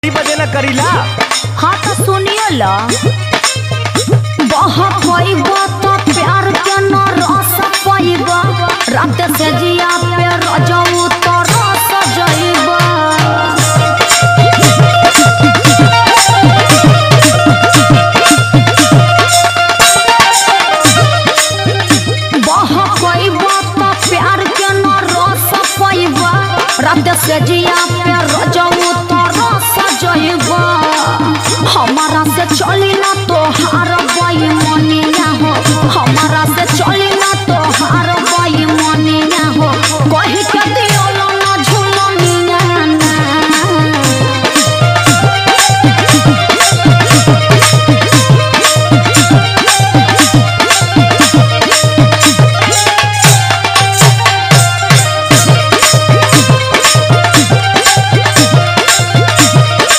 बजे न करीला। हाँ तो सुनियो ला बहुत पाइबा तो प्यार के न रस पाइबा रात से जिया पे रजाऊ तो रस जाइबा बहुत पाइबा तो प्यार के न रस पाइबा रात से जिया पे रजाऊ तो रस जाइबा हमारा से चली ना